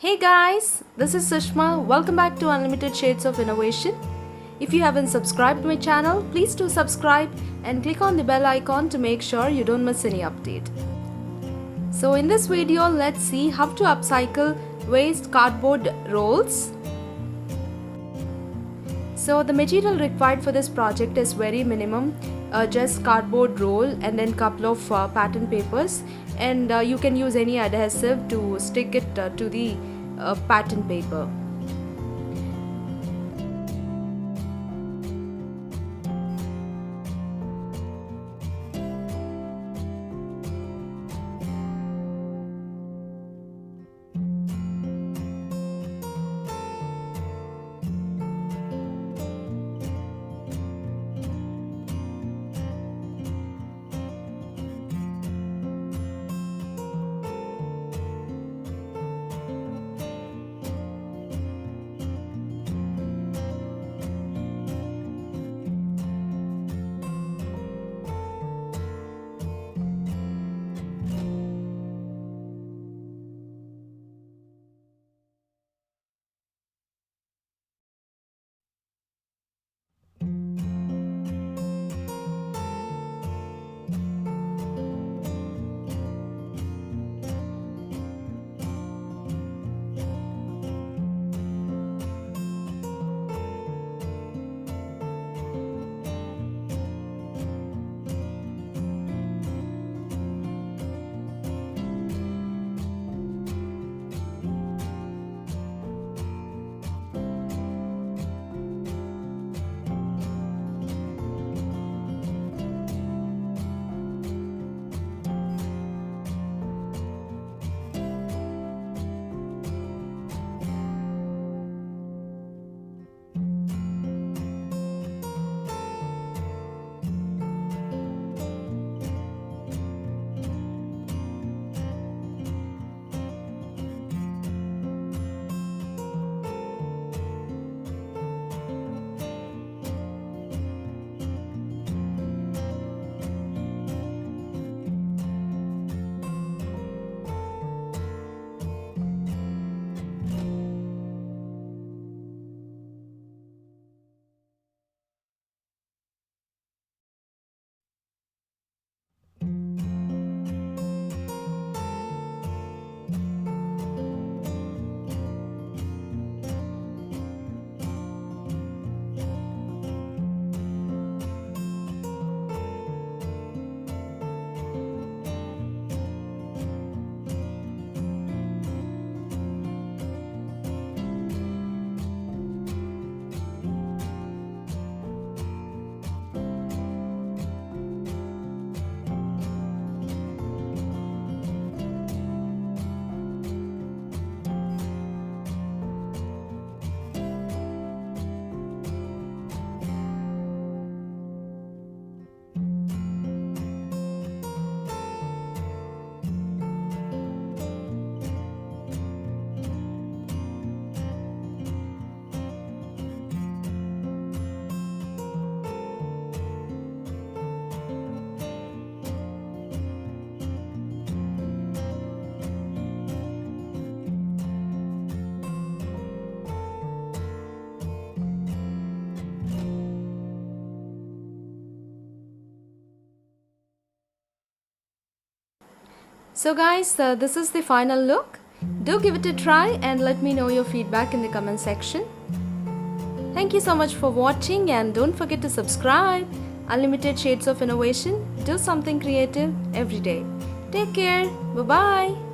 Hey guys, this is Sushma. Welcome back to Unlimited Shades of Innovation. If you haven't subscribed to my channel, please do subscribe and click on the bell icon to make sure you don't miss any update. So in this video, let's see how to upcycle waste cardboard rolls. So the material required for this project is very minimum, just cardboard roll and then couple of pattern papers, and you can use any adhesive to stick it to the pattern paper. So guys, this is the final look. Do give it a try and let me know your feedback in the comment section. Thank you so much for watching, and don't forget to subscribe. Unlimited Shades of Innovation. Do something creative every day. Take care. Bye-bye.